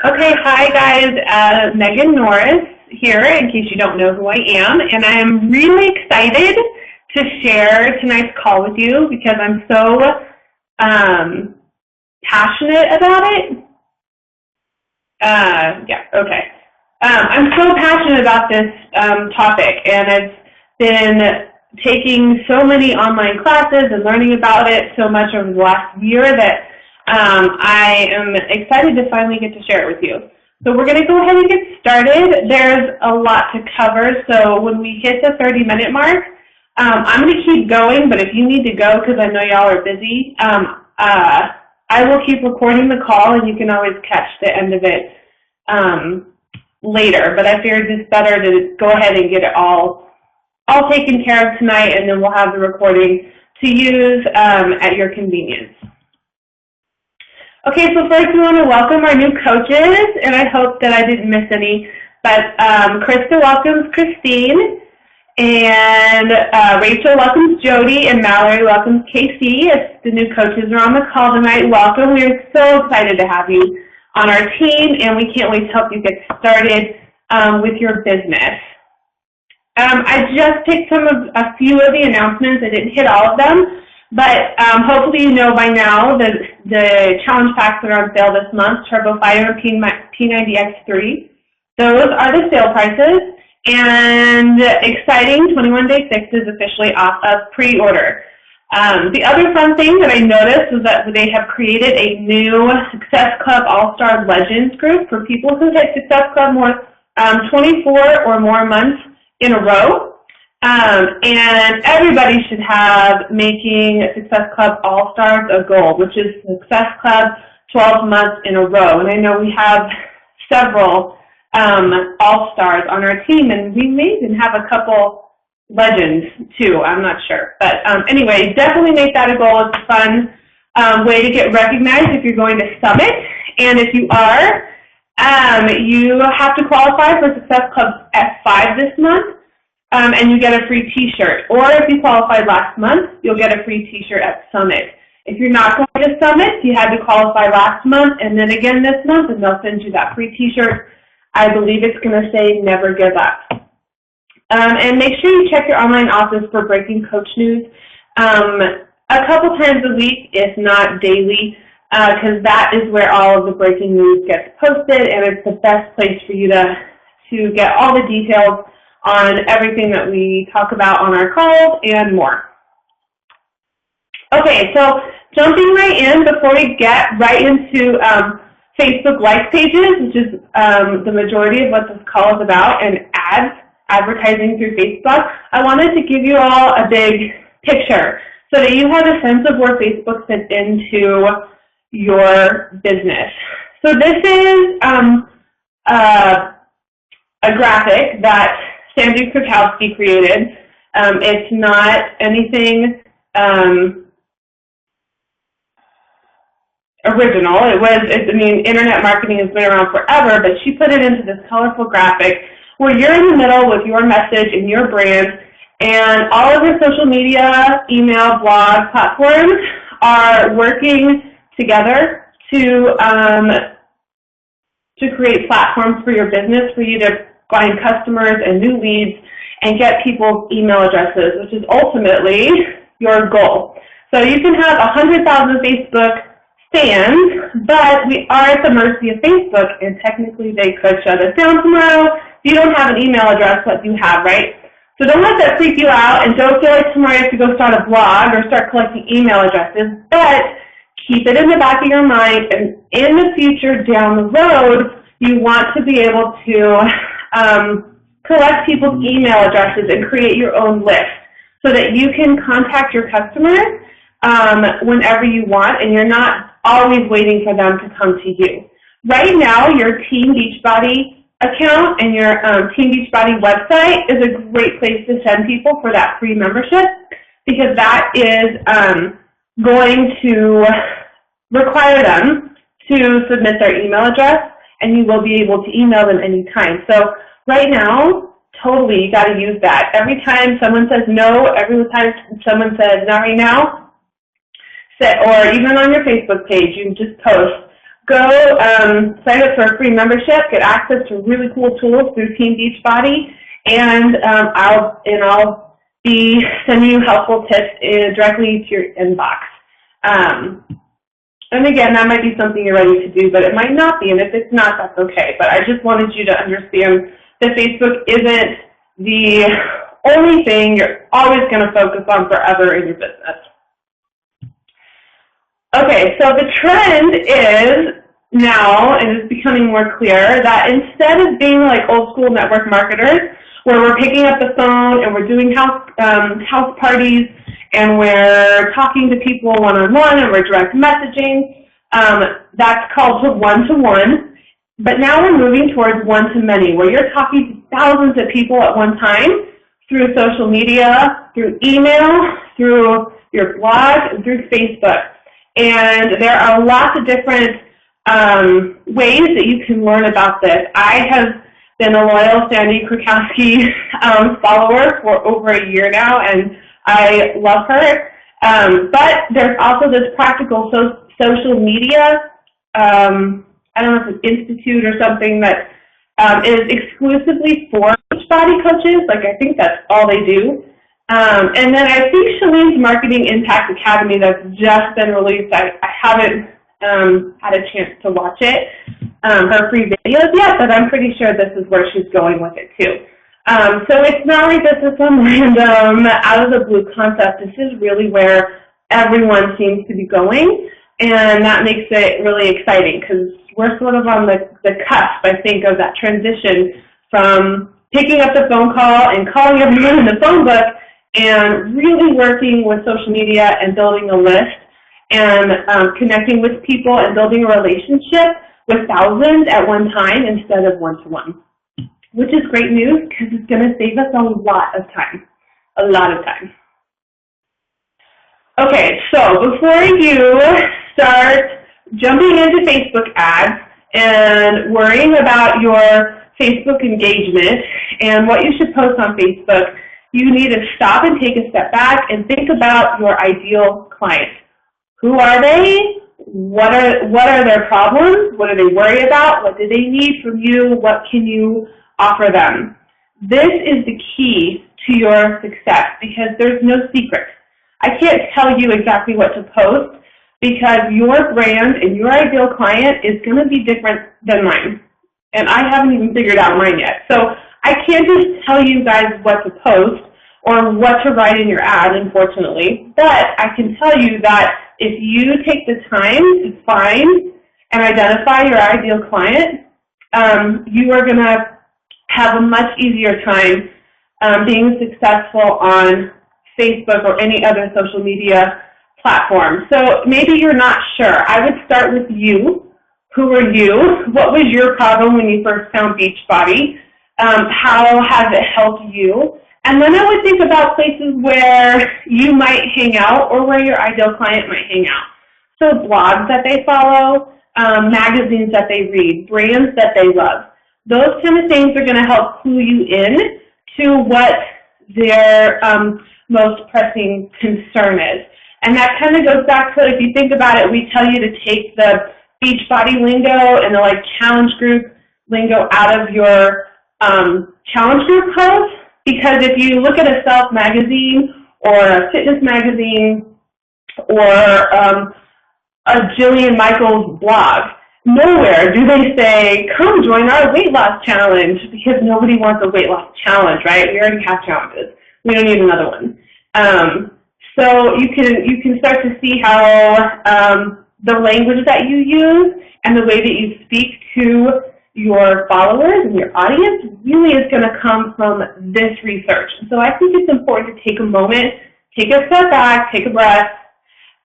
Okay, hi guys, Megan Norris here, in case you don't know who I am, and I am really excited to share tonight's call with you because I'm so passionate about it. I'm so passionate about this topic, and I've been taking so many online classes and learning about it so much over the last year that I am excited to finally get to share it with you. So we're going to go ahead and get started. There's a lot to cover, so when we hit the 30-minute mark, I'm going to keep going, but if you need to go because I know y'all are busy, I will keep recording the call and you can always catch the end of it later. But I figured it's better to go ahead and get it all taken care of tonight, and then we'll have the recording to use at your convenience. Okay, so first we want to welcome our new coaches, and I hope that I didn't miss any, but Krista welcomes Christine, and Rachel welcomes Jody, and Mallory welcomes Casey. If the new coaches are on the call tonight, welcome. We are so excited to have you on our team, and we can't wait to help you get started with your business. I just picked a few of the announcements. I didn't hit all of them. But hopefully you know by now that the challenge packs that are on sale this month, Turbo Fighter and P90X3, those are the sale prices. And exciting, 21-day fix is officially off of pre-order. The other fun thing that I noticed was that they have created a new Success Club All-Star Legends group for people who hit Success Club 24 or more months in a row. And everybody should have making Success Club All-Stars a goal, which is Success Club 12 months in a row. And I know we have several All-Stars on our team, and we may even have a couple legends too, I'm not sure. But anyway, definitely make that a goal. It's a fun way to get recognized if you're going to Summit. And if you are, you have to qualify for Success Club F5 this month. And you get a free t-shirt. Or if you qualified last month, you'll get a free t-shirt at Summit. If you're not going to Summit, you had to qualify last month and then again this month, and they'll send you that free t-shirt. I believe it's going to say never give up. And make sure you check your online office for breaking coach news a couple times a week, if not daily, because that is where all of the breaking news gets posted, and it's the best place for you to get all the details on everything that we talk about on our calls and more. Okay, so jumping right in before we get right into Facebook like pages, which is the majority of what this call is about, and advertising through Facebook, I wanted to give you all a big picture so that you have a sense of where Facebook fits into your business. So this is a graphic that Sandy Krakowski created. It's not anything original. I mean, internet marketing has been around forever, but she put it into this colorful graphic where you're in the middle with your message and your brand, and all of your social media, email, blog platforms are working together to create platforms for your business, for you to find customers and new leads and get people's email addresses, which is ultimately your goal. So you can have 100,000 Facebook fans, but we are at the mercy of Facebook, and technically they could shut us down tomorrow. You don't have an email address, what you have, right? So don't let that freak you out, and don't feel like tomorrow you have to go start a blog or start collecting email addresses, but keep it in the back of your mind, and in the future down the road, you want to be able to collect people's email addresses and create your own list so that you can contact your customers whenever you want, and you're not always waiting for them to come to you. Right now, your Team Beachbody account and your Team Beachbody website is a great place to send people for that free membership, because that is going to require them to submit their email address, and you will be able to email them anytime. So right now, totally, you got to use that. Every time someone says no, every time someone says not right now, or even on your Facebook page, you can just post, go sign up for a free membership, get access to really cool tools through Team Beachbody, and I'll be sending you helpful tips directly to your inbox. And again, that might be something you're ready to do, but it might not be, and if it's not, that's okay. But I just wanted you to understand that Facebook isn't the only thing you're always going to focus on forever in your business. Okay, so the trend is now, and it's becoming more clear, that instead of being like old school network marketers, where we're picking up the phone and we're doing house parties and we're talking to people one-on-one and we're direct messaging, that's called to one-to-one. But now we're moving towards one-to-many, where you're talking to thousands of people at one time through social media, through email, through your blog, and through Facebook. And there are lots of different ways that you can learn about this. I have been a loyal Sandy Krakowski follower for over a year now, and I love her. But there's also this practical social media, I don't know if it's institute or something that is exclusively for Beachbody coaches. Like, I think that's all they do. And then I think Shalene's Marketing Impact Academy that's just been released, I haven't had a chance to watch it, her free videos yet, but I'm pretty sure this is where she's going with it too. So it's not like this is some random out of the blue concept. This is really where everyone seems to be going, and that makes it really exciting because we're sort of on the cusp, I think, of that transition from picking up the phone call and calling everyone in the phone book and really working with social media and building a list and connecting with people and building a relationship with thousands at one time instead of one-to-one, which is great news because it's going to save us a lot of time, a lot of time. Okay, so before you start jumping into Facebook ads and worrying about your Facebook engagement and what you should post on Facebook, you need to stop and take a step back and think about your ideal client. Who are they? What are their problems? What do they worry about? What do they need from you? What can you offer them? This is the key to your success because there's no secret. I can't tell you exactly what to post because your brand and your ideal client is going to be different than mine. And I haven't even figured out mine yet. So I can't just tell you guys what to post or what to write in your ad, unfortunately. But I can tell you that if you take the time to find and identify your ideal client, you are going to have a much easier time being successful on Facebook or any other social media platform. So maybe you're not sure. I would start with you. Who are you? What was your problem when you first found Beachbody? How has it helped you? And then I would think about places where you might hang out or where your ideal client might hang out. So blogs that they follow, magazines that they read, brands that they love. Those kind of things are going to help clue you in to what their most pressing concern is. And that kind of goes back to, if you think about it, we tell you to take the Beachbody lingo and the like challenge group lingo out of your challenge group posts, because if you look at a Self magazine or a fitness magazine or a Jillian Michaels blog, nowhere do they say, come join our weight loss challenge, because nobody wants a weight loss challenge, right? We already have challenges. We don't need another one. So you can start to see how the language that you use and the way that you speak to your followers and your audience really is going to come from this research. So I think it's important to take a moment, take a step back, take a breath,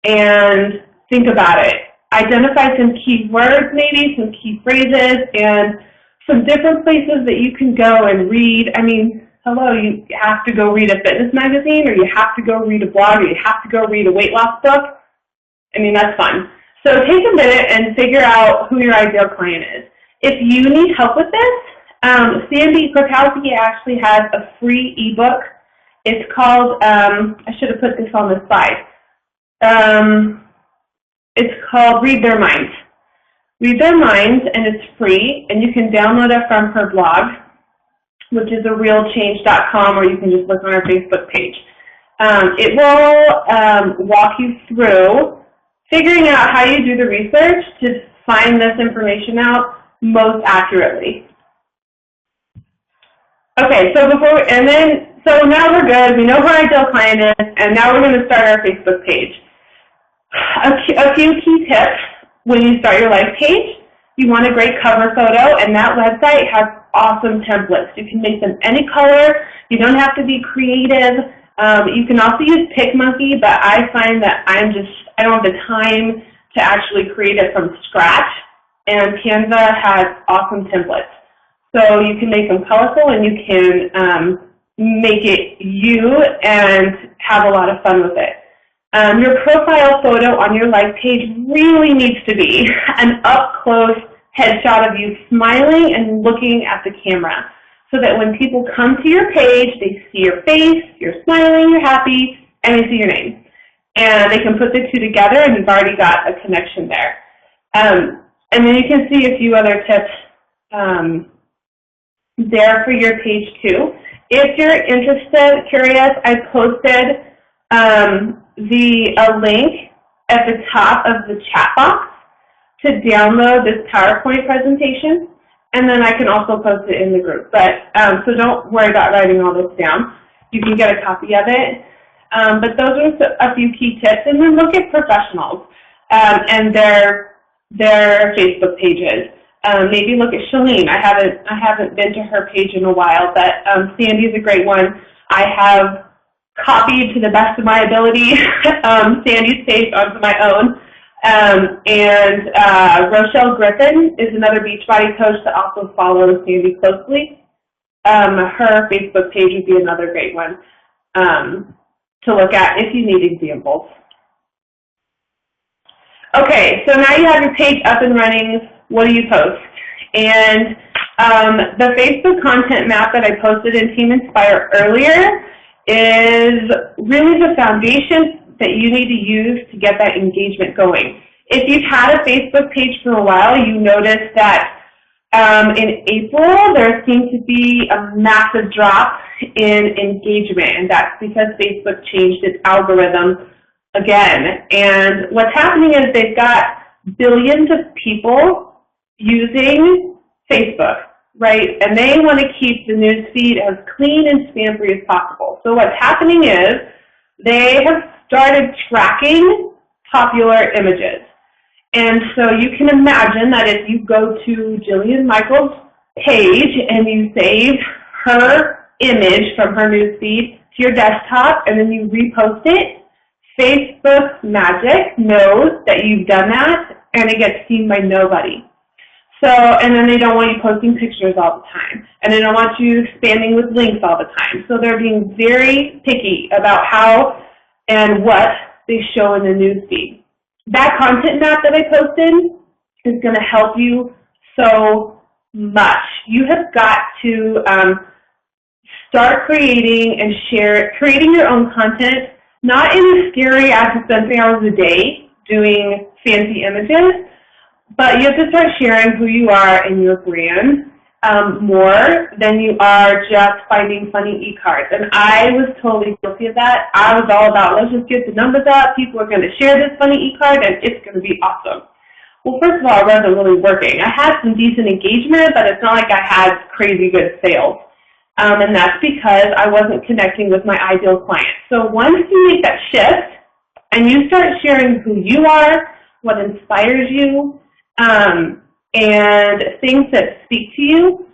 and think about it. Identify some key words, maybe some key phrases, and some different places that you can go and read. I mean, hello, you have to go read a fitness magazine, or you have to go read a blog, or you have to go read a weight loss book. I mean, that's fun. So take a minute and figure out who your ideal client is. If you need help with this, Sandy Krakowski actually has a free ebook. It's called, I should have put this on the slide. It's called Read Their Minds. Read their minds, and it's free, and you can download it from her blog, which is arealchange.com, or you can just look on our Facebook page. It will walk you through figuring out how you do the research to find this information out most accurately. Okay, so so now we're good. We know who our ideal client is, and now we're going to start our Facebook page. A few key tips when you start your life page. You want a great cover photo, and that website has awesome templates. You can make them any color. You don't have to be creative. You can also use PicMonkey, but I find that I don't have the time to actually create it from scratch, and Canva has awesome templates. So you can make them colorful, and you can make it you and have a lot of fun with it. Your profile photo on your life page really needs to be an up-close headshot of you smiling and looking at the camera, so that when people come to your page, they see your face, you're smiling, you're happy, and they see your name. And they can put the two together, and you've already got a connection there. And then you can see a few other tips there for your page too. If you're interested, curious, I posted a link at the top of the chat box to download this PowerPoint presentation, and then I can also post it in the group. But so don't worry about writing all this down. You can get a copy of it. But those are a few key tips. And then look at professionals and their Facebook pages. Maybe look at Shalene. I haven't been to her page in a while, but Sandy's a great one. I have copied to the best of my ability Sandy's page onto my own. And Rochelle Griffin is another Beachbody coach that also follows Sandy closely. Her Facebook page would be another great one to look at if you need examples. Okay, so now you have your page up and running. What do you post? And the Facebook content map that I posted in Team Inspire earlier is really the foundation that you need to use to get that engagement going. If you've had a Facebook page for a while, you notice that in April there seemed to be a massive drop in engagement, and that's because Facebook changed its algorithm again. And what's happening is they've got billions of people using Facebook, right? And they want to keep the news feed as clean and spam-free as possible. So what's happening is they have started tracking popular images. And so you can imagine that if you go to Jillian Michaels' page and you save her image from her news feed to your desktop and then you repost it, Facebook magic knows that you've done that and it gets seen by nobody. So, and then they don't want you posting pictures all the time. And they don't want you spamming with links all the time. So they're being very picky about how and what they show in the news feed. That content map that I posted is going to help you so much. You have got to start creating and creating your own content, not in a scary, I have to spend 3 hours a day doing fancy images, but you have to start sharing who you are and your brand more than you are just finding funny e-cards. And I was totally guilty of that. I was all about, let's just get the numbers up. People are going to share this funny e-card, and it's going to be awesome. Well, first of all, it wasn't really working. I had some decent engagement, but it's not like I had crazy good sales. And that's because I wasn't connecting with my ideal client. So once you make that shift and you start sharing who you are, what inspires you, and things that speak to you,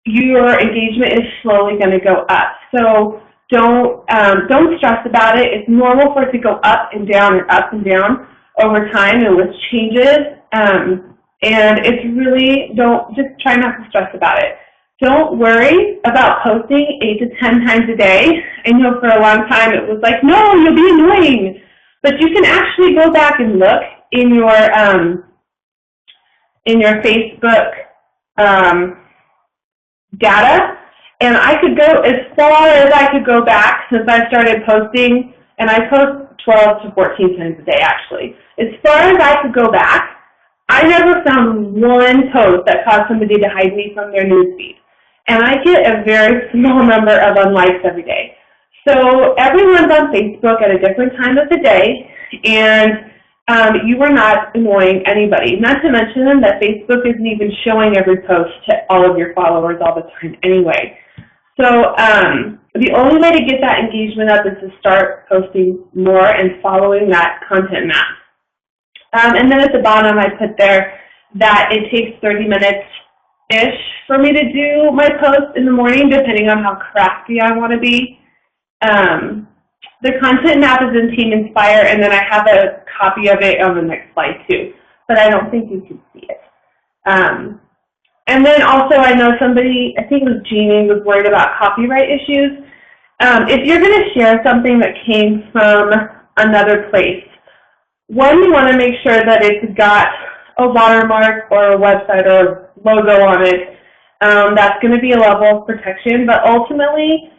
your engagement is slowly going to go up. So don't stress about it. It's normal for it to go up and down over time and with changes. And it's really, just try not to stress about it. Don't worry about posting 8 to 10 times a day. I know for a long time it was like, no, you'll be annoying. But you can actually go back and look in your Facebook data, and I could go as far as I could go back since I started posting, and I post 12 to 14 times a day actually. As far as I could go back, I never found one post that caused somebody to hide me from their newsfeed. And I get a very small number of unlikes every day. So everyone's on Facebook at a different time of the day, and you are not annoying anybody. Not to mention that Facebook isn't even showing every post to all of your followers all the time anyway. So the only way to get that engagement up is to start posting more and following that content map. And then at the bottom I put there that it takes 30 minutes-ish for me to do my post in the morning, depending on how crafty I want to be. The content map is in Team Inspire, and then I have a copy of it on the next slide too, but I don't think you can see it. And then also I know somebody, I think it was Jeannie, was worried about copyright issues. If you're going to share something that came from another place, one, you want to make sure that it's got a watermark or a website or logo on it. That's going to be a level of protection, but ultimately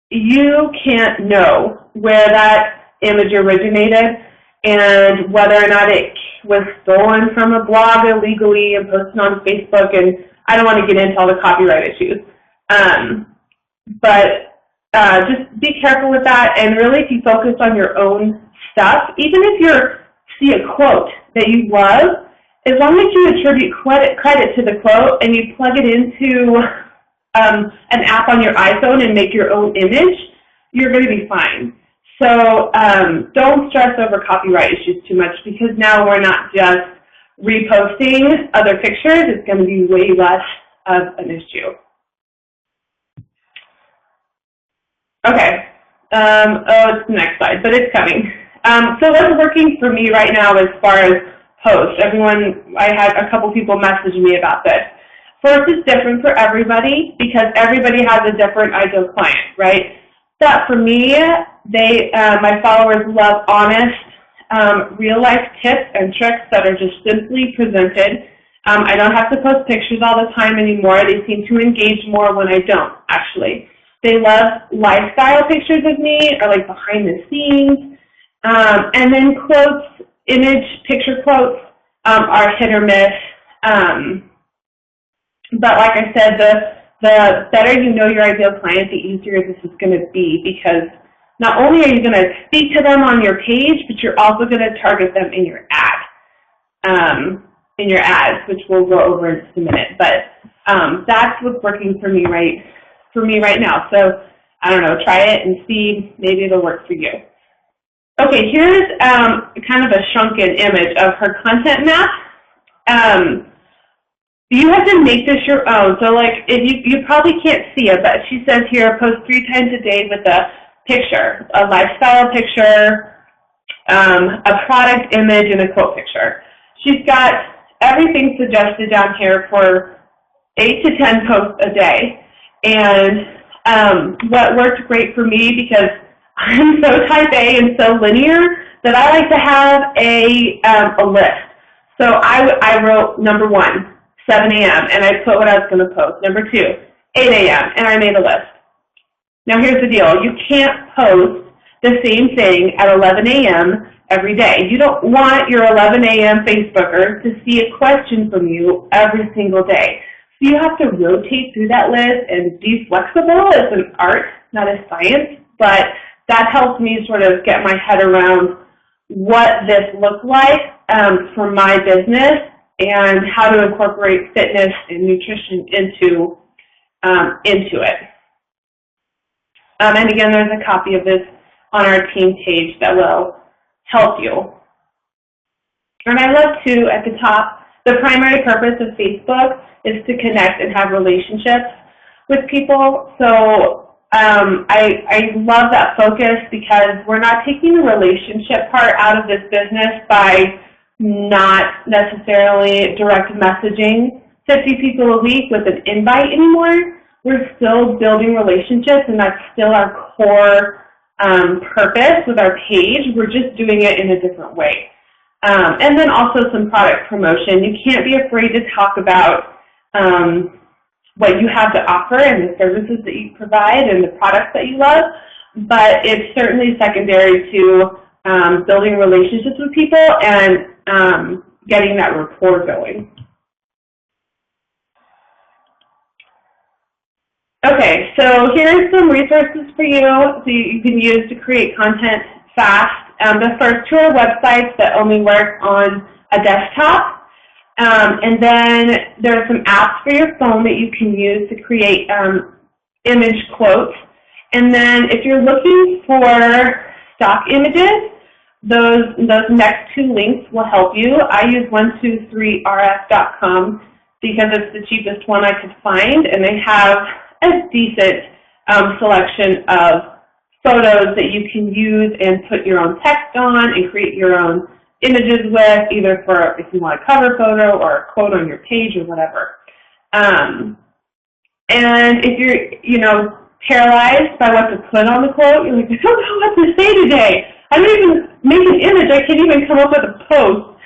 you can't know where that image originated and whether or not it was stolen from a blog illegally and posted on Facebook, and I don't want to get into all the copyright issues. But just be careful with that, and really if you focus on your own stuff, even if you see a quote that you love, as long as you attribute credit to the quote and you plug it into an app on your iPhone and make your own image, you're going to be fine. So don't stress over copyright issues too much, because now we're not just reposting other pictures. It's going to be way less of an issue. Okay. It's the next slide, but it's coming. So what's working for me right now as far as posts? I had a couple people message me about this. First, is different for everybody because everybody has a different ideal client, right? But for me, my followers love honest, real-life tips and tricks that are just simply presented. I don't have to post pictures all the time anymore. They seem to engage more when I don't, actually. They love lifestyle pictures of me, or like behind the scenes. And then quotes, picture quotes are hit or miss. But like I said, the better you know your ideal client, the easier this is going to be, because not only are you going to speak to them on your page, but you're also going to target them in your ads, which we'll go over in just a minute. But that's what's working for me right now. So I don't know, try it and see, maybe it'll work for you. Okay, here's kind of a shrunken image of her content map. You have to make this your own. So like, if you probably can't see it, but she says here, post 3 times a day with a picture, a lifestyle picture, a product image, and a quote picture. She's got everything suggested down here for 8 to 10 posts a day. And what worked great for me, because I'm so type A and so linear, that I like to have a list. So I wrote number 1, 7 a.m., and I put what I was going to post. Number 2, 8 a.m., and I made a list. Now here's the deal. You can't post the same thing at 11 a.m. every day. You don't want your 11 a.m. Facebookers to see a question from you every single day. So you have to rotate through that list and be flexible. It's an art, not a science, but that helps me sort of get my head around what this looks like for my business and how to incorporate fitness and nutrition into it. And again, there's a copy of this on our team page that will help you. And I love too, at the top, the primary purpose of Facebook is to connect and have relationships with people. So I love that focus, because we're not taking the relationship part out of this business by not necessarily direct messaging 50 people a week with an invite anymore. We're still building relationships, and that's still our core purpose with our page. We're just doing it in a different way. And then also some product promotion. You can't be afraid to talk about what you have to offer and the services that you provide and the products that you love, but it's certainly secondary to building relationships with people and getting that rapport going. Okay, so here's some resources for you so you can use to create content fast. The first two are websites that only work on a desktop. And then there are some apps for your phone that you can use to create image quotes. And then if you're looking for stock images, those next two links will help you. I use 123rf.com because it's the cheapest one I could find, and they have a decent selection of photos that you can use and put your own text on and create your own images with, either for if you want a cover photo or a quote on your page or whatever. And if you're, paralyzed by what to put on the quote, you're like, I don't know what to say today. I don't even make an image. I can't even come up with a post.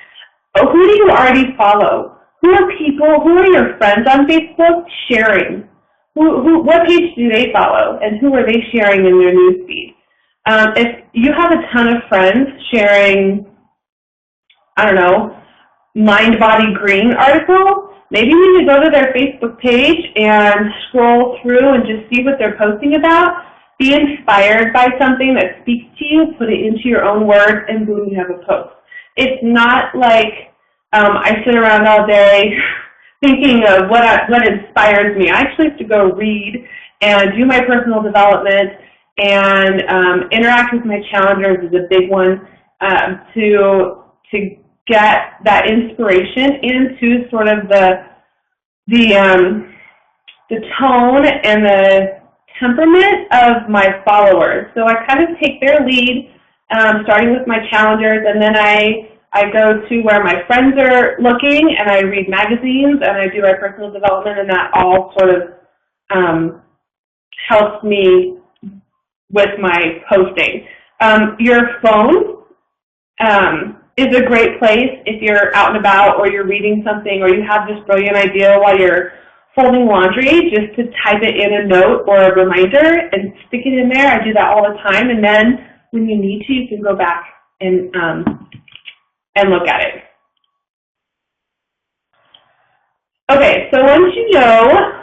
Who do you already follow? Who are your friends on Facebook sharing? What page do they follow, and who are they sharing in their newsfeed? If you have a ton of friends sharing, I don't know, Mind Body Green article, maybe you need to go to their Facebook page and scroll through and just see what they're posting about. Be inspired by something that speaks to you, put it into your own words, and boom, you have a post. It's not like I sit around all day thinking of what inspires me. I actually have to go read and do my personal development, and interact with my challengers is a big one to get that inspiration into sort of the tone and the temperament of my followers. So I kind of take their lead, starting with my challengers, and then I go to where my friends are looking, and I read magazines, and I do my personal development, and that all sort of helps me with my posting. Your phone is a great place if you're out and about, or you're reading something, or you have this brilliant idea while you're folding laundry, just to type it in a note or a reminder and stick it in there. I do that all the time, and then when you need to, you can go back and look at it. Okay, so once you know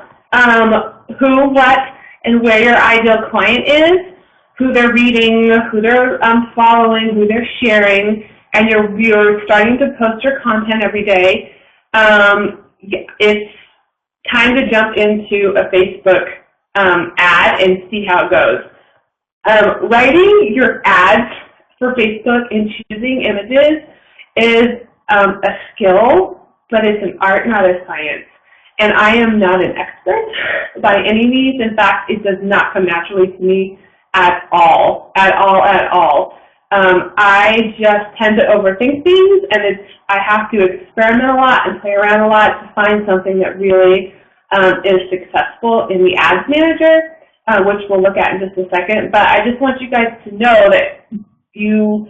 who, what, and where your ideal client is, who they're reading, who they're following, who they're sharing, and you're starting to post your content every day, it's time to jump into a Facebook ad and see how it goes. Writing your ads for Facebook and choosing images is a skill, but it's an art, not a science. And I am not an expert by any means. In fact, it does not come naturally to me at all. I just tend to overthink things, and I have to experiment a lot and play around a lot to find something that really is successful in the Ads Manager, which we'll look at in just a second. But I just want you guys to know that you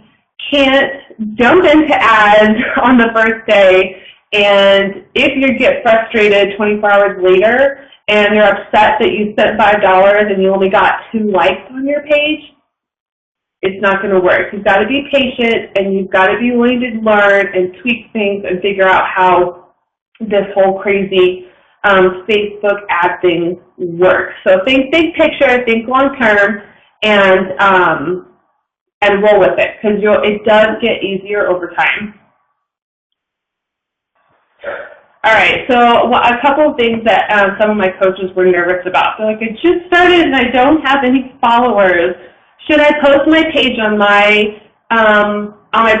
can't jump into ads on the first day, and if you get frustrated 24 hours later and you're upset that you spent $5 and you only got 2 likes on your page, it's not going to work. You've got to be patient, and you've got to be willing to learn and tweak things and figure out how this whole crazy Facebook ad thing works. So think big picture, think long term, and roll with it, because it does get easier over time. All right, so a couple of things that some of my coaches were nervous about. They're like, I just started and I don't have any followers. Should I post my page on my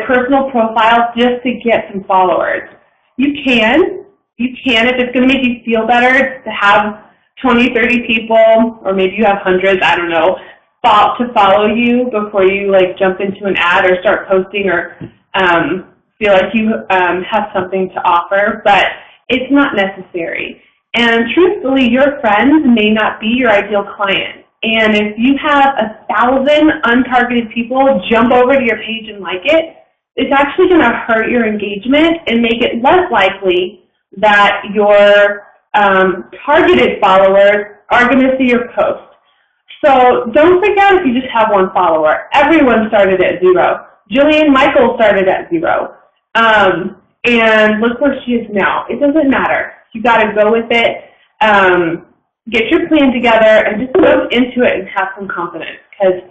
personal profile just to get some followers? You can if it's going to make you feel better to have 20, 30 people, or maybe you have hundreds, I don't know, to follow you before you jump into an ad or start posting or feel like you have something to offer, but it's not necessary. And truthfully, your friends may not be your ideal client. And if you have 1,000 untargeted people jump over to your page and like it, it's actually going to hurt your engagement and make it less likely that your targeted followers are going to see your post. So don't freak out if you just have 1 follower. Everyone started at 0. Jillian Michaels started at 0. and look where she is now. It doesn't matter. You got to go with it. Get your plan together and just move into it and have some confidence, because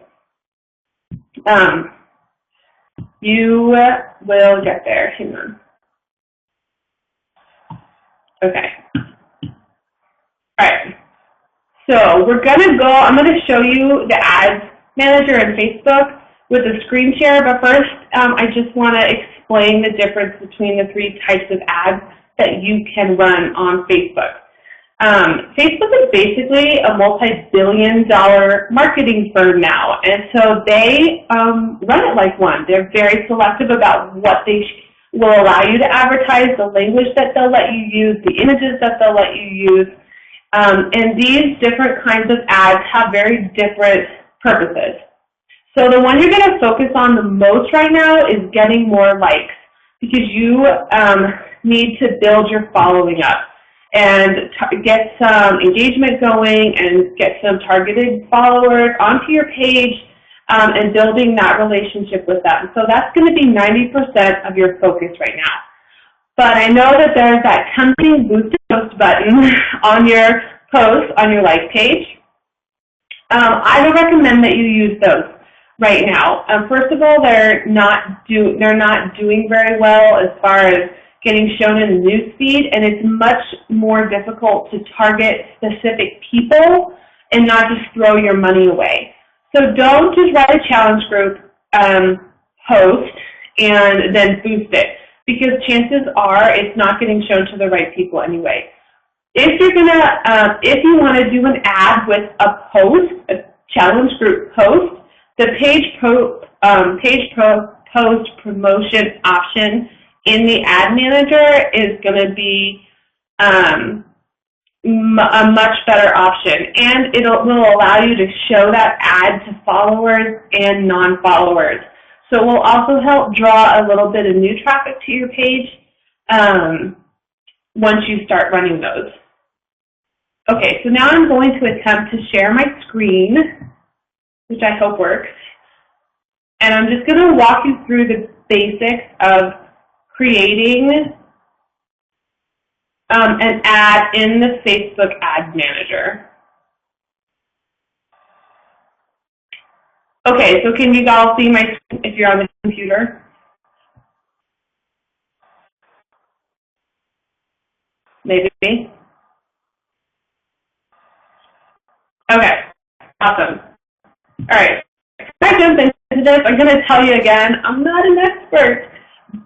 you will get there. Hang on. Okay. All right. So we're going to go, I'm going to show you the Ads Manager in Facebook with a screen share, but first I just want to explain the difference between the 3 types of ads that you can run on Facebook. Facebook is basically a multi-billion-dollar marketing firm now, and so they run it like one. They're very selective about what they will allow you to advertise, the language that they'll let you use, the images that they'll let you use, and these different kinds of ads have very different purposes. So the one you're going to focus on the most right now is getting more likes, because you need to build your following up and get some engagement going and get some targeted followers onto your page and building that relationship with them. So that's going to be 90% of your focus right now. But I know that there's that tempting boost post button on your post, on your like page. I would recommend that you use those right now. First of all, they're not doing very well as far as getting shown in the news feed, and it's much more difficult to target specific people and not just throw your money away. So don't just write a challenge group post and then boost it, because chances are it's not getting shown to the right people anyway. If you're gonna, if you want to do an ad with a post, a challenge group post, the page post promotion option in the Ad Manager is going to be a much better option, and it will allow you to show that ad to followers and non-followers. So it will also help draw a little bit of new traffic to your page once you start running those. Okay, so now I'm going to attempt to share my screen, which I hope works. And I'm just going to walk you through the basics of creating an ad in the Facebook Ad Manager. Okay, so can you all see my screen if you're on the computer? Maybe. Okay, awesome. All right, before I jump into this, I'm going to tell you again, I'm not an expert,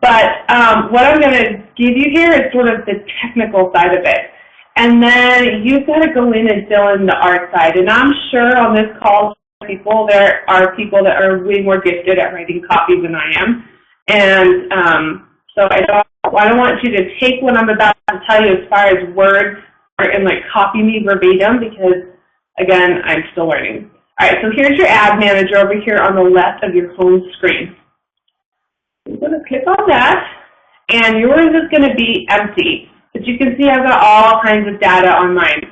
but what I'm going to give you here is sort of the technical side of it. And then you've got to go in and fill in the art side. And I'm sure on this call, there are people that are way more gifted at writing copy than I am. And so I don't want you to take what I'm about to tell you as far as words and like copy me verbatim, because again, I'm still learning. All right, so here's your Ad Manager over here on the left of your home screen. I'm going to click on that, and yours is going to be empty. But you can see I've got all kinds of data on mine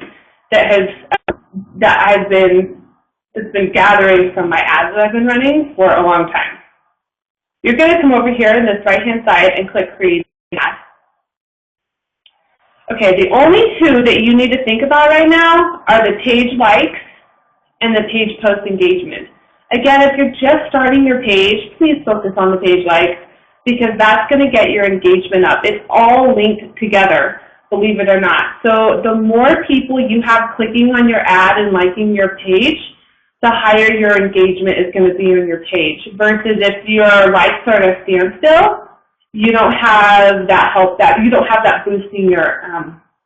that it's been gathering from my ads that I've been running for a long time. You're going to come over here on this right-hand side and click Create Ad. Okay, the only two that you need to think about right now are the page likes and the page post engagement. Again, if you're just starting your page, please focus on the page likes, because that's going to get your engagement up. It's all linked together, believe it or not. So the more people you have clicking on your ad and liking your page, the higher your engagement is going to be on your page. Versus if your likes are at a standstill, you don't have that you don't have that boosting your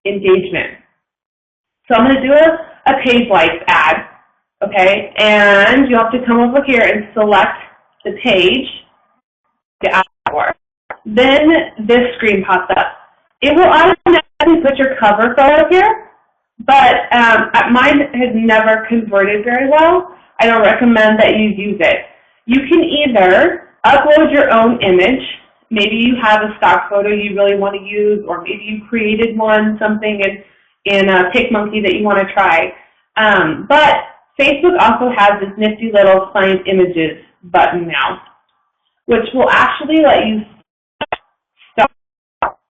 engagement. So I'm going to do a page likes ad. Okay, and you have to come over here and select the page to add for. Then this screen pops up. It will automatically put your cover photo here, but mine has never converted very well. I don't recommend that you use it. You can either upload your own image. Maybe you have a stock photo you really want to use, or maybe you created something in PicMonkey that you want to try. But Facebook also has this nifty little Find Images button now, which will actually let you start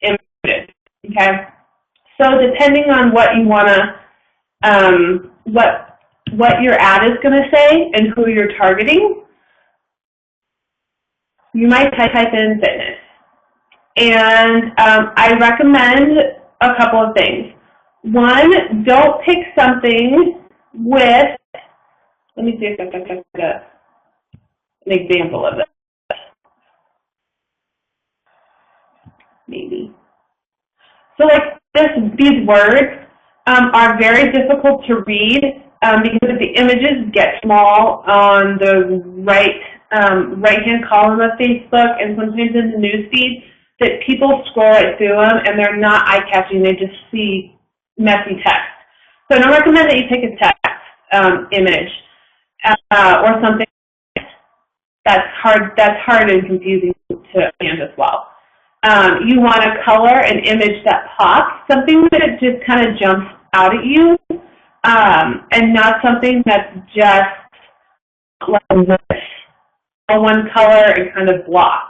images, okay? So depending on what you want to, what your ad is going to say and who you're targeting, you might type in fitness. And I recommend a couple of things. One, don't pick something with, let me see if I can get an example of this. Maybe. So like these words are very difficult to read because the images get small on the right-hand column of Facebook and sometimes in the news feed, that people scroll right through them and they're not eye-catching, they just see messy text. So I don't recommend that you pick a text image or something that's hard and confusing to understand as well. You want to color an image that pops, something that just kind of jumps out at you, and not something that's just like one color and kind of blah.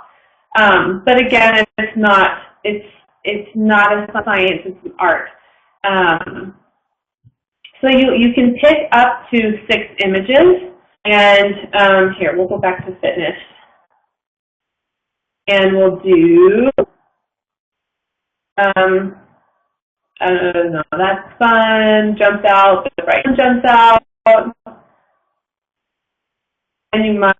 But again, it's not a science, it's an art. So you can pick up to 6 images, and here, we'll go back to fitness. And we'll do, no, that's fun, jumps out, the right one jumps out, and you might,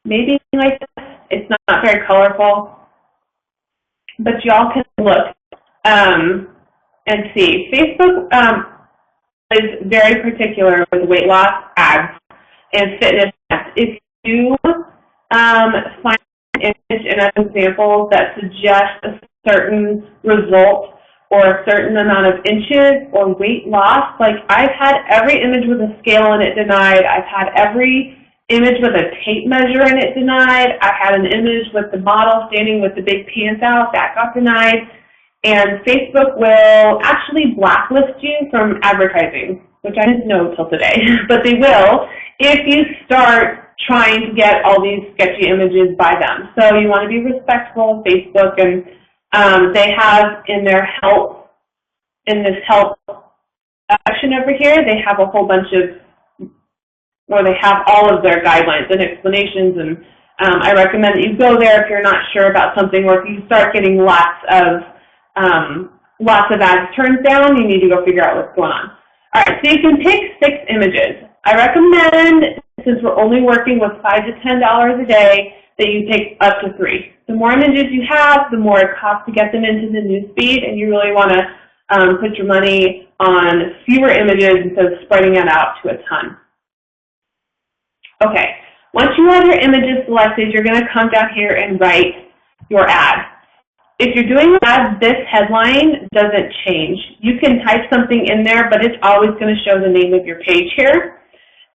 maybe like this. It's not very colorful, but y'all can look and see. Facebook is very particular with weight loss ads and fitness ads. If you find an image and an example that suggests a certain result or a certain amount of inches or weight loss, like I've had every image with a scale on it denied. I've had every image with a tape measure in it denied. I had an image with the model standing with the big pants out, that got denied. And Facebook will actually blacklist you from advertising, which I didn't know until today, but they will if you start trying to get all these sketchy images by them. So you want to be respectful of Facebook, and they have in their help, in this help section over here, they have a whole bunch of, or they have all of their guidelines and explanations, and I recommend that you go there if you're not sure about something, or if you start getting lots of ads turned down, you need to go figure out what's going on. All right, so you can pick 6 images. I recommend, since we're only working with $5 to $10 a day, that you pick up to 3. The more images you have, the more it costs to get them into the news feed, and you really want to put your money on fewer images instead of spreading it out to a ton. Okay, once you have your images selected, you're going to come down here and write your ad. If you're doing an ad, this headline doesn't change. You can type something in there, but it's always going to show the name of your page here.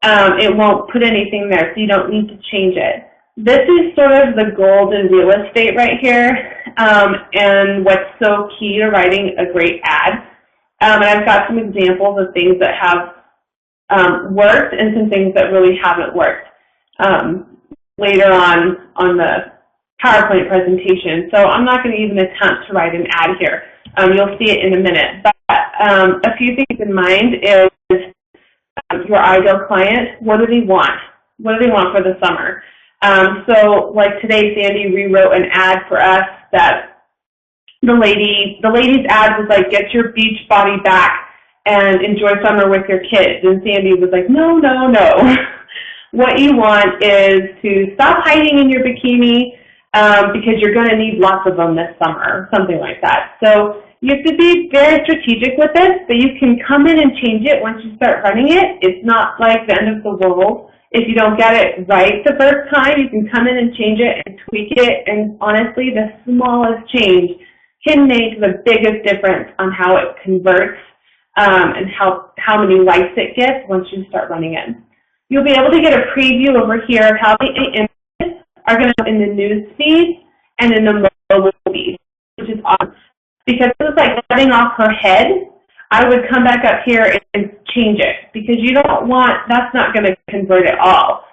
It won't put anything there, so you don't need to change it. This is sort of the gold in real estate right here, and what's so key to writing a great ad. And I've got some examples of things that have worked and some things that really haven't worked later on the PowerPoint presentation. So I'm not going to even attempt to write an ad here. You'll see it in a minute. But a few things in mind is your ideal client. What do they want? What do they want for the summer? So like today, Sandy rewrote an ad for us that the lady's ad was like, get your beach body back and enjoy summer with your kids. And Sandy was like, no, no, no. What you want is to stop hiding in your bikini because you're going to need lots of them this summer, something like that. So you have to be very strategic with this, but you can come in and change it once you start running it. It's not like the end of the world. If you don't get it right the first time, you can come in and change it and tweak it, and honestly, the smallest change can make the biggest difference on how it converts and how many likes it gets once you start running it. You'll be able to get a preview over here of how the images are going to be in the news feed and in the mobile feed, which is awesome. Because it was like cutting off her head, I would come back up here and change it, because you don't want, that's not going to convert at all.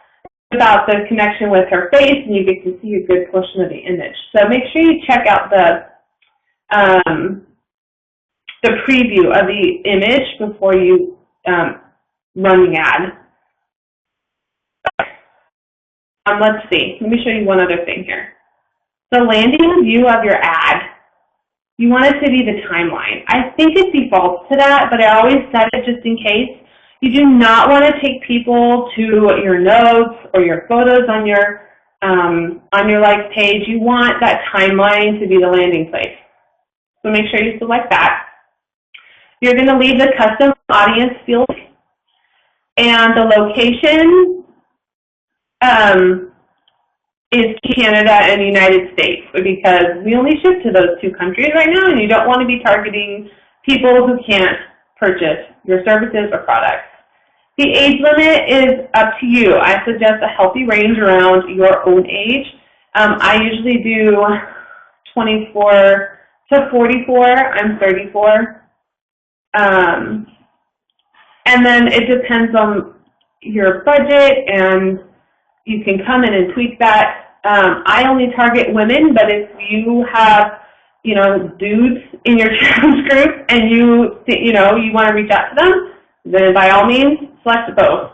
about the connection with her face, and you get to see a good portion of the image. So make sure you check out the preview of the image before you run the ad. Let's see. Let me show you one other thing here. The landing view of your ad, you want it to be the timeline. I think it defaults to that, but I always set it just in case. You do not want to take people to your notes or your photos on your likes page. You want that timeline to be the landing place. So make sure you select that. You're going to leave the custom audience field, and the location is Canada and the United States, because we only ship to those two countries right now, and you don't want to be targeting people who can't purchase your services or products. The age limit is up to you. I suggest a healthy range around your own age. I usually do 24 to 44. I'm 34. And then it depends on your budget, and you can come in and tweak that. I only target women, but if you have, dudes in your challenge group and you want to reach out to them, then by all means, select both.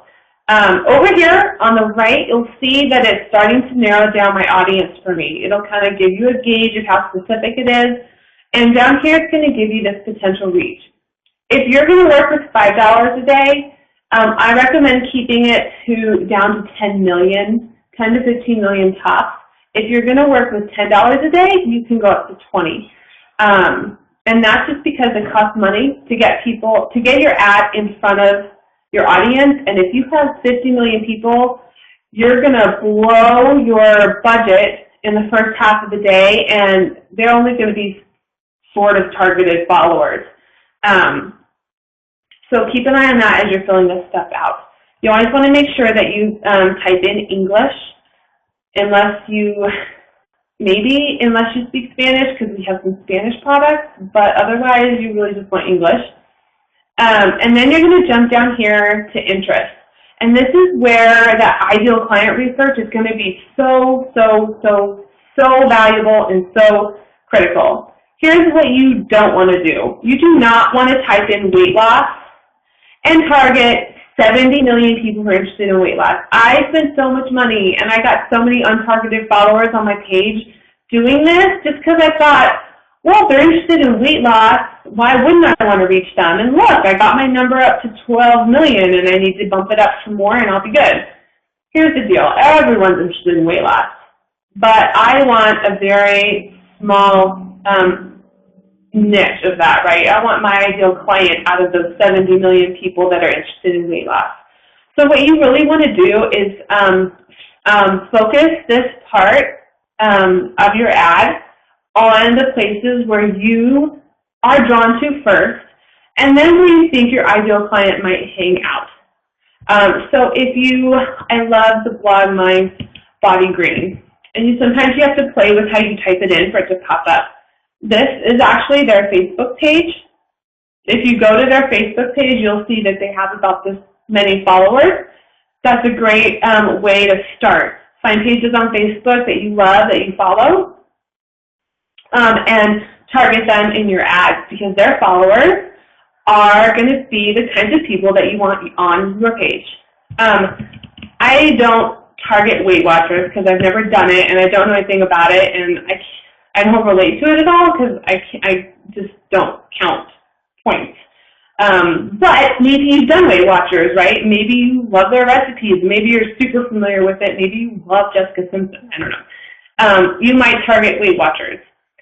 Over here on the right, you'll see that it's starting to narrow down my audience for me. It'll kind of give you a gauge of how specific it is. And down here, it's going to give you this potential reach. If you're going to work with $5 a day, I recommend keeping it down to 10 million, 10 to 15 million tops. If you're going to work with $10 a day, you can go up to 20. And that's just because it costs money to get your ad in front of your audience. And if you have 50 million people, you're going to blow your budget in the first half of the day, and they're only going to be sort of targeted followers. So keep an eye on that as you're filling this stuff out. You always want to make sure that you type in English, unless you speak Spanish, because we have some Spanish products, but otherwise you really just want English. And then you're going to jump down here to interest. And this is where that ideal client research is going to be so valuable and so critical. Here's what you don't want to do. You do not want to type in weight loss and target 70 million people who are interested in weight loss. I spent so much money, and I got so many untargeted followers on my page doing this just because I thought, well, if they're interested in weight loss, why wouldn't I want to reach them? And look, I got my number up to 12 million, and I need to bump it up some more, and I'll be good. Here's the deal. Everyone's interested in weight loss, but I want a very small niche of that, right? I want my ideal client out of those 70 million people that are interested in weight loss. So what you really want to do is focus this part of your ad on the places where you are drawn to first, and then where you think your ideal client might hang out. So I love the blog My Body Green, and sometimes you have to play with how you type it in for it to pop up. This is actually their Facebook page. If you go to their Facebook page, you'll see that they have about this many followers. That's a great way to start. Find pages on Facebook that you love, that you follow, and target them in your ads, because their followers are going to be the kinds of people that you want on your page. I don't target Weight Watchers because I've never done it and I don't know anything about it, and I don't relate to it at all because I just don't count points. But maybe you've done Weight Watchers, right? Maybe you love their recipes. Maybe you're super familiar with it. Maybe you love Jessica Simpson. I don't know. You might target Weight Watchers.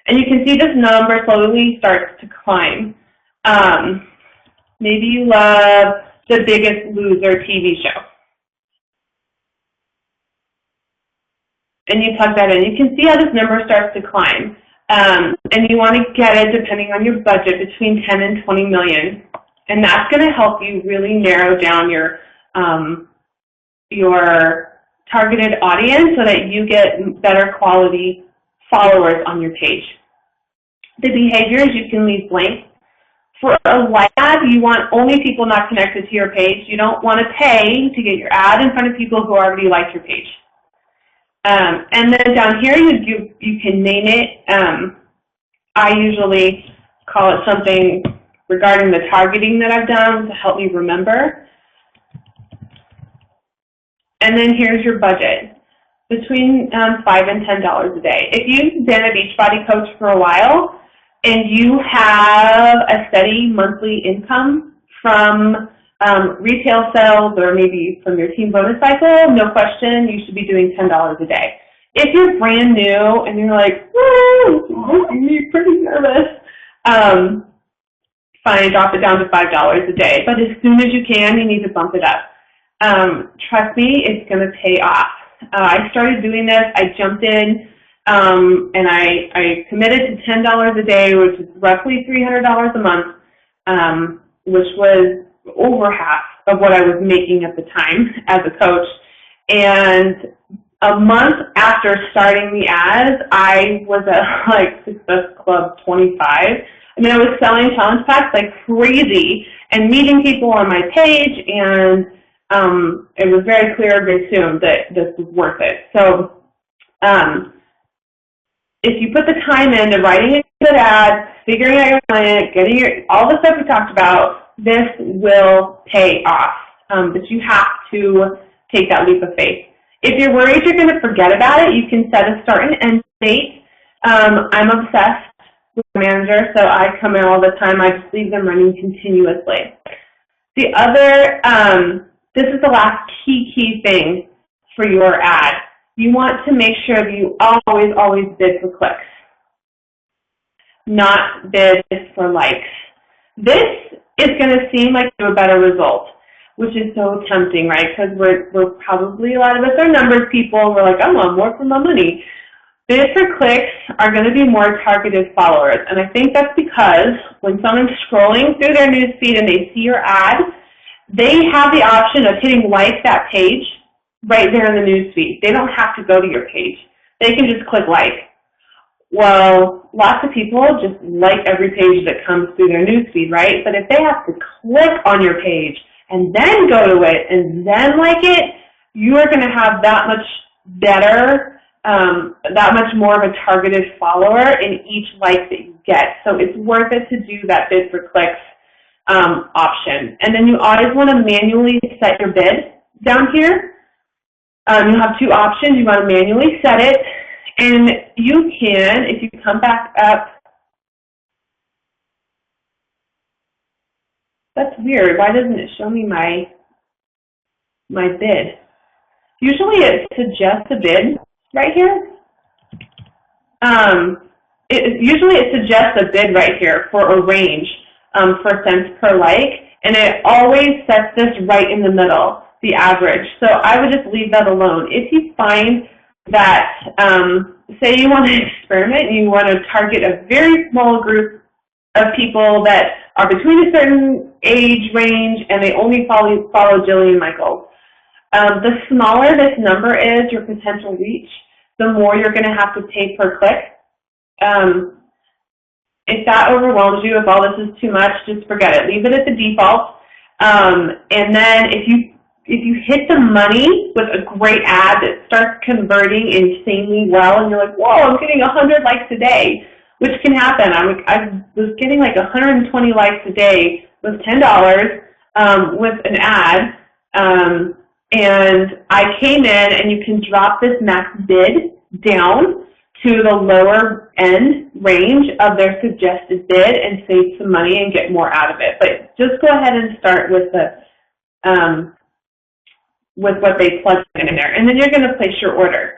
And you can see this number slowly starts to climb. Maybe you love The Biggest Loser TV show. And you plug that in. You can see how this number starts to climb. And you want to get it, depending on your budget, between 10 and 20 million. And that's going to help you really narrow down your targeted audience so that you get better quality followers on your page. The behaviors you can leave blank. For a like ad, you want only people not connected to your page. You don't want to pay to get your ad in front of people who already like your page. And then down here, you can name it. I usually call it something regarding the targeting that I've done to help me remember. And then here's your budget, between $5 and $10 a day. If you've been a Beachbody coach for a while and you have a steady monthly income from retail sales or maybe from your team bonus cycle, no question, you should be doing $10 a day. If you're brand new and you're like, woo, I'm pretty nervous, fine, drop it down to $5 a day. But as soon as you can, you need to bump it up. Trust me, it's going to pay off. I started doing this. I jumped in, and I committed to $10 a day, which is roughly $300 a month, which was over half of what I was making at the time as a coach. And a month after starting the ads, I was at like Success Club 25. I mean, I was selling challenge packs like crazy and meeting people on my page, and it was very clear very soon that this was worth it. So if you put the time into writing a good ad, figuring out your client, getting all the stuff we talked about, this will pay off. But you have to take that leap of faith. If you're worried you're going to forget about it, you can set a start and end date. I'm obsessed with my manager, so I come in all the time. I just leave them running continuously. The other, this is the last key thing for your ad. You want to make sure that you always bid for clicks, not bid for likes. This is going to seem like a better result, which is so tempting, right? Because we're probably, a lot of us are numbers people. We're like, I want more for my money. Bids for clicks are going to be more targeted followers. And I think that's because when someone's scrolling through their news feed and they see your ad, they have the option of hitting like that page right there in the news feed. They don't have to go to your page. They can just click like. Well, lots of people just like every page that comes through their news feed, right? But if they have to click on your page and then go to it and then like it, you are going to have that much better, that much more of a targeted follower in each like that you get. So it's worth it to do that bid for clicks option. And then you always want to manually set your bid down here. You have two options. You want to manually set it, and you can, if you come back up, that's weird. Why doesn't it show me my bid? Usually it suggests a bid right here. Usually it suggests a bid right here for a range for cents per like, and it always sets this right in the middle, the average. So I would just leave that alone. If you find that, say you want to experiment and you want to target a very small group of people that are between a certain age range and they only follow Jillian Michaels, the smaller this number is, your potential reach, the more you're going to have to pay per click. If that overwhelms you, if all this is too much, just forget it. Leave it at the default. And then if you hit the money with a great ad that starts converting insanely well, and you're like, whoa, I'm getting 100 likes a day, which can happen. I was getting like 120 likes a day with $10 with an ad, and I came in, and you can drop this max bid down to the lower end range of their suggested bid and save some money and get more out of it. But just go ahead and start with what they plug in there, and then you're going to place your order.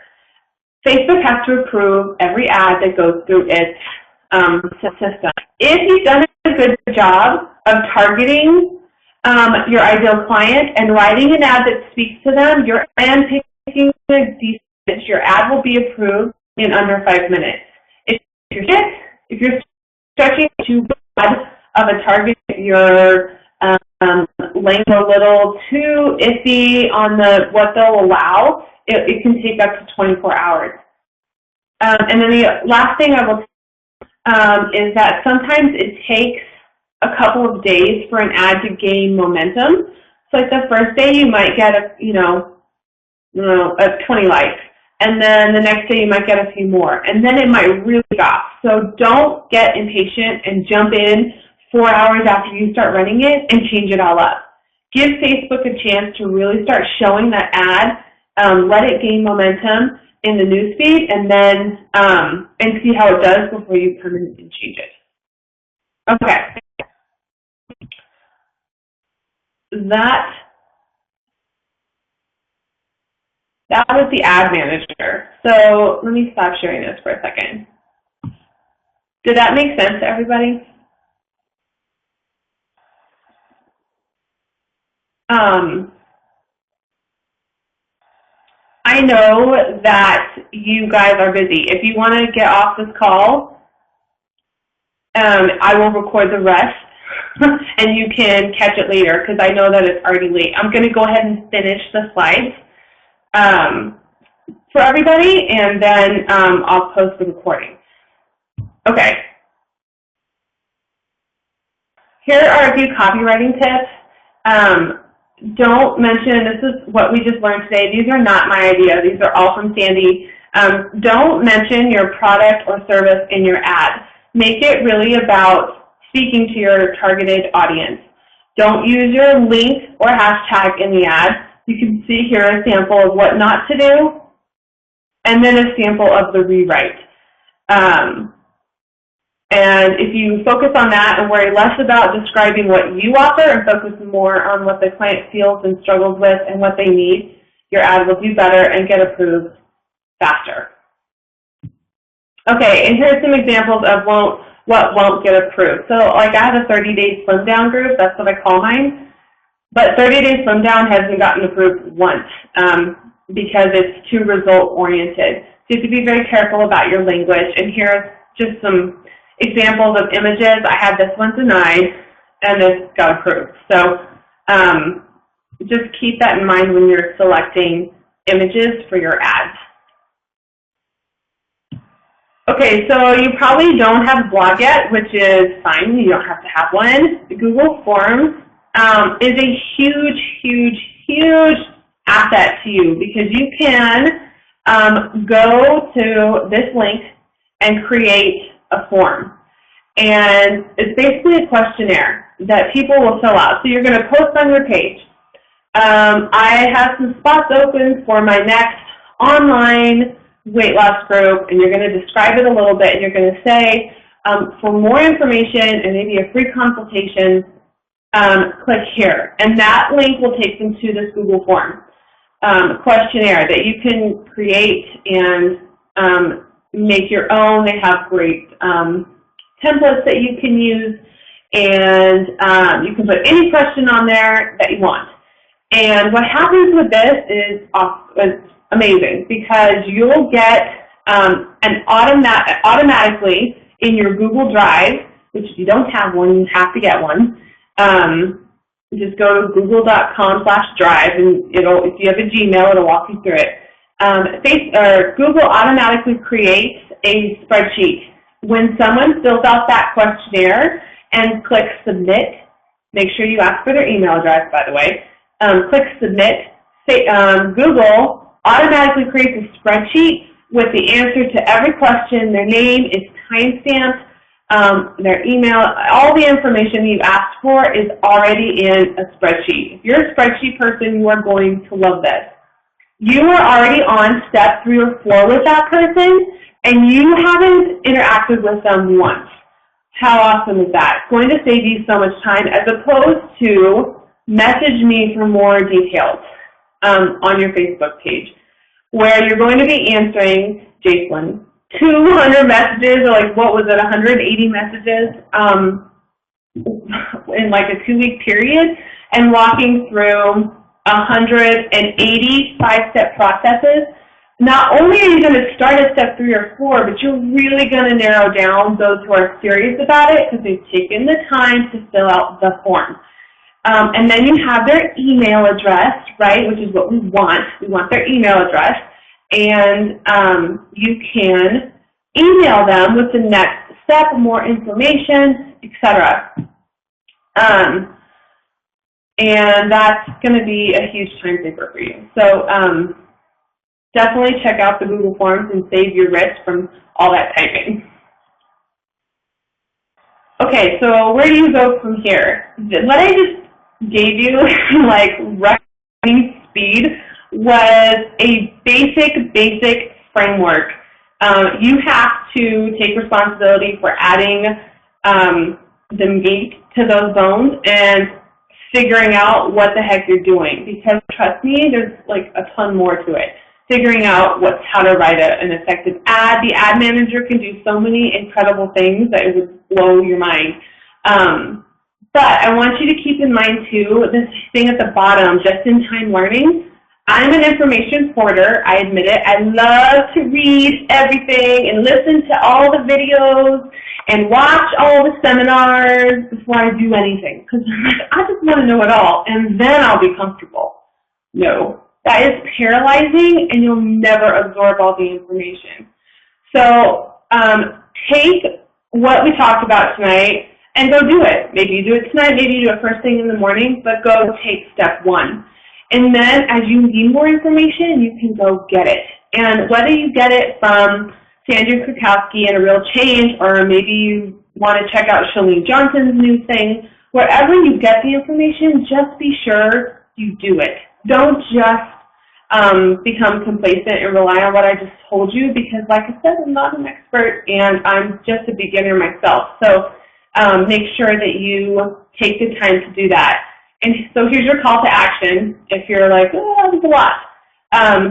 Facebook has to approve every ad that goes through its system. If you've done a good job of targeting your ideal client and writing an ad that speaks to them, your ad picking your ad will be approved in under 5 minutes. If you're stretching too broad of a target, you're laying a little too iffy on what they'll allow, it can take up to 24 hours. And then the last thing I will is that sometimes it takes a couple of days for an ad to gain momentum. So like the first day you might get a 20 likes, and then the next day you might get a few more, and then it might really go off. So don't get impatient and jump in 4 hours after you start running it and change it all up. Give Facebook a chance to really start showing that ad, let it gain momentum in the newsfeed, and then and see how it does before you come in and change it. Okay. That was the ad manager. So let me stop sharing this for a second. Did that make sense to everybody? I know that you guys are busy. If you want to get off this call, I will record the rest, and you can catch it later because I know that it's already late. I'm going to go ahead and finish the slides for everybody, and then I'll post the recording. Okay. Here are a few copywriting tips. Don't mention, this is what we just learned today. These are not my idea. These are all from Sandy. Don't mention your product or service in your ad. Make it really about speaking to your targeted audience. Don't use your link or hashtag in the ad. You can see here a sample of what not to do, and then a sample of the rewrite. And if you focus on that and worry less about describing what you offer and focus more on what the client feels and struggles with and what they need, your ad will do better and get approved faster. Okay, and here's some examples of what won't get approved. So like I have a 30-day slim down group, that's what I call mine. But 30-day slim down hasn't gotten approved once because it's too result oriented. So you have to be very careful about your language. And here's just some examples of images. I had this one denied, and this got approved. So just keep that in mind when you're selecting images for your ads. Okay, so you probably don't have a blog yet, which is fine. You don't have to have one. Google Forms is a huge, huge, huge asset to you because you can go to this link and create a form. And it's basically a questionnaire that people will fill out. So you're going to post on your page. I have some spots open for my next online weight loss group, and you're going to describe it a little bit, and you're going to say, for more information and maybe a free consultation, click here. And that link will take them to this Google form questionnaire that you can create and make your own. They have great templates that you can use, and you can put any question on there that you want. And what happens with this is amazing because you'll get automatically in your Google Drive, which if you don't have one, you have to get one. Just go to google.com/drive, and if you have a Gmail, it'll walk you through it. Google automatically creates a spreadsheet. When someone fills out that questionnaire and clicks submit, make sure you ask for their email address, by the way. Click submit. Google automatically creates a spreadsheet with the answer to every question. Their name is timestamped, their email, all the information you've asked for is already in a spreadsheet. If you're a spreadsheet person, you are going to love this. You are already on step 3 or 4 with that person, and you haven't interacted with them once. How awesome is that? It's going to save you so much time as opposed to message me for more details on your Facebook page, where you're going to be answering, Jason, 200 messages, or like, what was it, 180 messages in like a 2-week period, and walking through 180 5-step processes. Not only are you going to start at step 3 or 4, but you're really going to narrow down those who are serious about it because they've taken the time to fill out the form. And then you have their email address, right, which is what we want. We want their email address. And you can email them with the next step, more information, etc. And that's going to be a huge time saver for you. So definitely check out the Google Forms and save your wrist from all that typing. Okay, so where do you go from here? What I just gave you, like writing speed, was a basic framework. You have to take responsibility for adding the meat to those bones and figuring out what the heck you're doing, because trust me, there's like a ton more to it. Figuring out how to write an effective ad. The ad manager can do so many incredible things that it would blow your mind. But I want you to keep in mind too, this thing at the bottom, just-in-time learning. I'm an information hoarder, I admit it. I love to read everything and listen to all the videos and watch all the seminars before I do anything. Because I just want to know it all, and then I'll be comfortable. No, that is paralyzing, and you'll never absorb all the information. So take what we talked about tonight and go do it. Maybe you do it tonight, maybe you do it first thing in the morning, but go take step one. And then as you need more information, you can go get it. And whether you get it from Sandra Krakowski and A Real Change, or maybe you want to check out Chalene Johnson's new thing, wherever you get the information, just be sure you do it. Don't just become complacent and rely on what I just told you, because like I said, I'm not an expert and I'm just a beginner myself. So make sure that you take the time to do that. And so here's your call to action. If you're like, oh, that's a lot.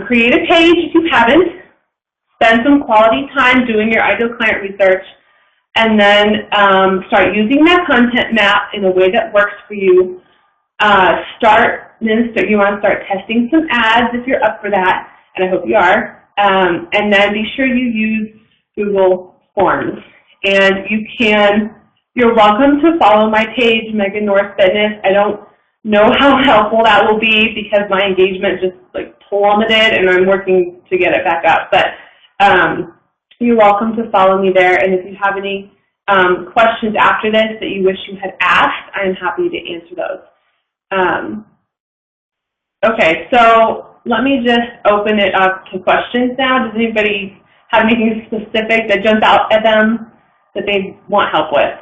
Create a page if you haven't. Spend some quality time doing your ideal client research. And then start using that content map in a way that works for you. You want to start testing some ads if you're up for that, and I hope you are. And then be sure you use Google Forms. And you're welcome to follow my page, Megan North Fitness. I don't know how helpful that will be because my engagement just like plummeted and I'm working to get it back up. But you're welcome to follow me there. And if you have any questions after this that you wish you had asked, I'm happy to answer those. Okay, so let me just open it up to questions now. Does anybody have anything specific that jumps out at them that they want help with?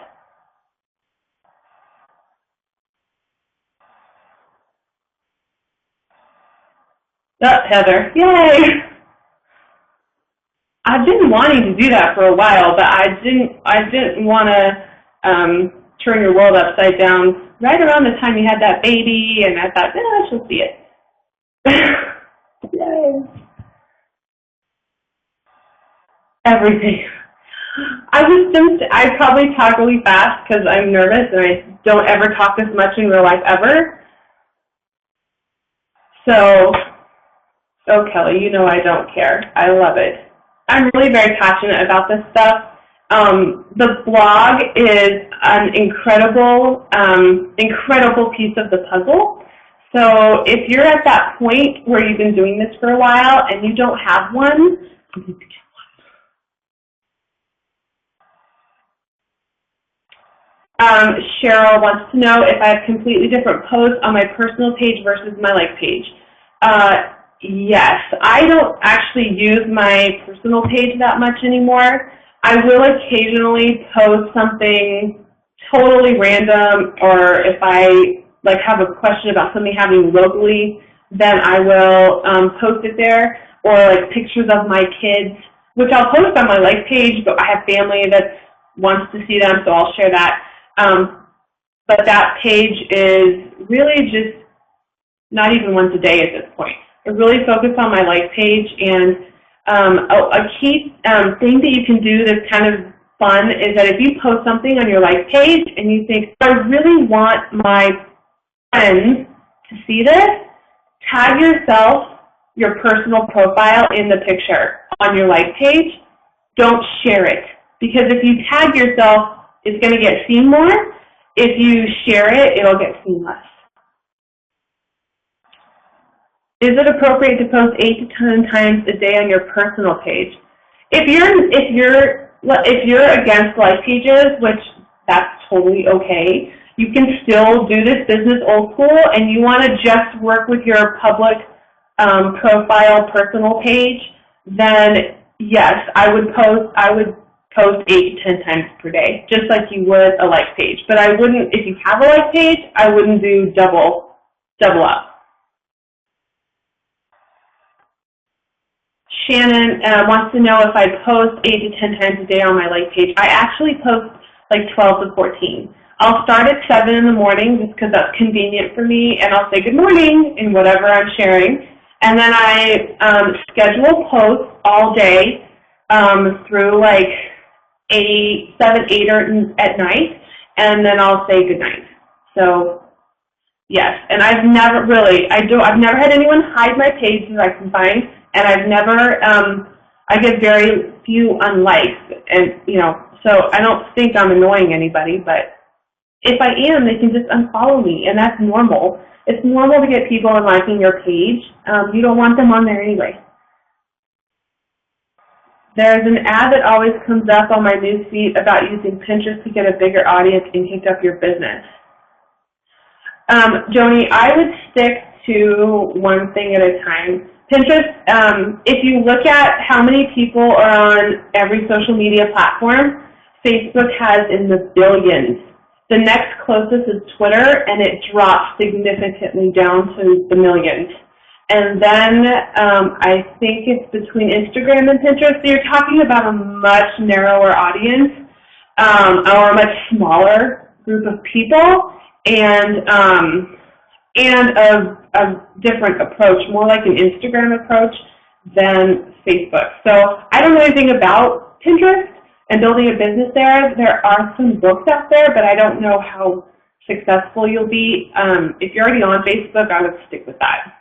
Oh, Heather, yay! I've been wanting to do that for a while, but I didn't want to turn your world upside down right around the time you had that baby, and I thought, I should see it. Yay! Everything. I probably talk really fast because I'm nervous and I don't ever talk this much in real life ever. So, oh Kelly, you know I don't care. I love it. I'm really very passionate about this stuff. The blog is an incredible piece of the puzzle. So if you're at that point where you've been doing this for a while and you don't have one, you need to get one. Cheryl wants to know if I have completely different posts on my personal page versus my like page. Yes, I don't actually use my personal page that much anymore. I will occasionally post something totally random, or if I have a question about something happening locally, then I will post it there, or pictures of my kids, which I'll post on my like page, but I have family that wants to see them, so I'll share that. But that page is really just not even once a day at this point. I really focus on my like page, and a key thing that you can do that's kind of fun is that if you post something on your like page and you think, I really want my friends to see this, tag yourself, your personal profile in the picture on your like page. Don't share it, because if you tag yourself, it's going to get seen more. If you share it, it'll get seen less. Is it appropriate to post 8 to 10 times a day on your personal page? If you're against like pages, which that's totally okay, you can still do this business old school, and you want to just work with your public profile personal page, then yes, I would post 8 to 10 times per day, just like you would a like page. But I wouldn't, if you have a like page, I wouldn't do double up. Shannon wants to know if I post 8 to 10 times a day on my like page. I actually post like 12 to 14. I'll start at 7 in the morning just because that's convenient for me, and I'll say good morning in whatever I'm sharing. And then I schedule posts all day through like 7, 8 at night, and then I'll say good night. So yes, and I've never had anyone hide my page that I can find, and I've never, I get very few unlikes, and so I don't think I'm annoying anybody, but if I am, they can just unfollow me, and that's normal. It's normal to get people liking your page. You don't want them on there anyway. There's an ad that always comes up on my newsfeed about using Pinterest to get a bigger audience and kick up your business. Joni, I would stick to one thing at a time. Pinterest, if you look at how many people are on every social media platform, Facebook has in the billions. The next closest is Twitter, and it drops significantly down to the millions. And then I think it's between Instagram and Pinterest. So you're talking about a much narrower audience or a much smaller group of people, and a different approach, more like an Instagram approach than Facebook. So I don't know anything about Pinterest and building a business there. There are some books out there, but I don't know how successful you'll be. If you're already on Facebook, I would stick with that.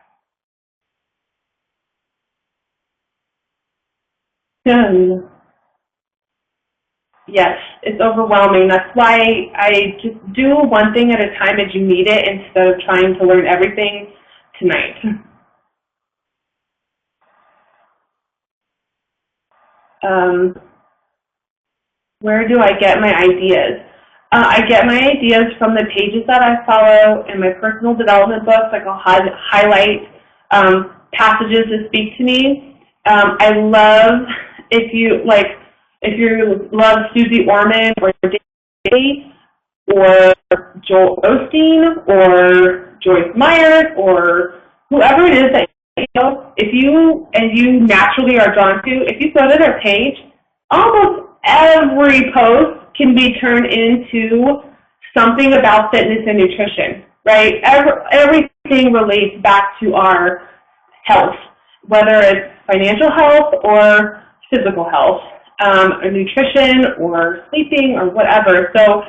Yes, it's overwhelming. That's why I just do one thing at a time as you need it instead of trying to learn everything tonight. Where do I get my ideas? I get my ideas from the pages that I follow in my personal development books. Like I'll highlight passages that speak to me. I love if you love Susie Orman or Daisy or Joel Osteen or Joyce Myers or whoever it is that if you naturally are drawn to, if you go to their page, almost every post can be turned into something about fitness and nutrition, right? Everything relates back to our health, whether it's financial health or physical health, or nutrition or sleeping or whatever. So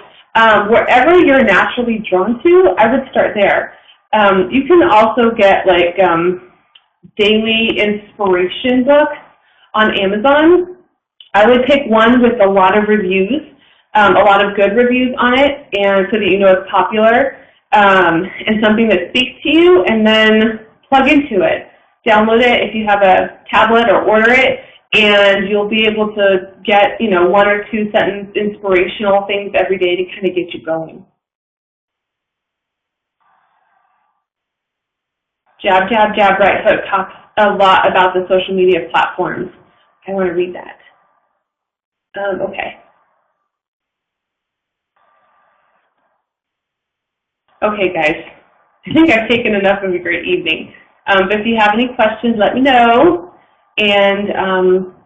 wherever you're naturally drawn to, I would start there. You can also get like daily inspiration books on Amazon. I would pick one with a lot of reviews, a lot of good reviews on it, and so that you know it's popular and something that speaks to you, and then plug into it. Download it if you have a tablet or order it, and you'll be able to get 1 or 2 sentence inspirational things every day to kind of get you going. Jab, jab, jab, right hook talks a lot about the social media platforms. I want to read that. Okay. Okay, guys. I think I've taken enough of a great evening. But if you have any questions, let me know, and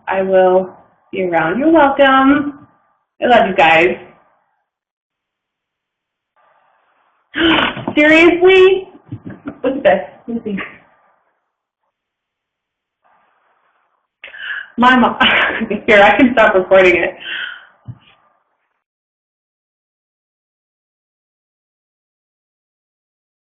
I will be around. You're welcome. I love you guys. Seriously? What's this? Let me see. My mom. Here, I can stop recording it.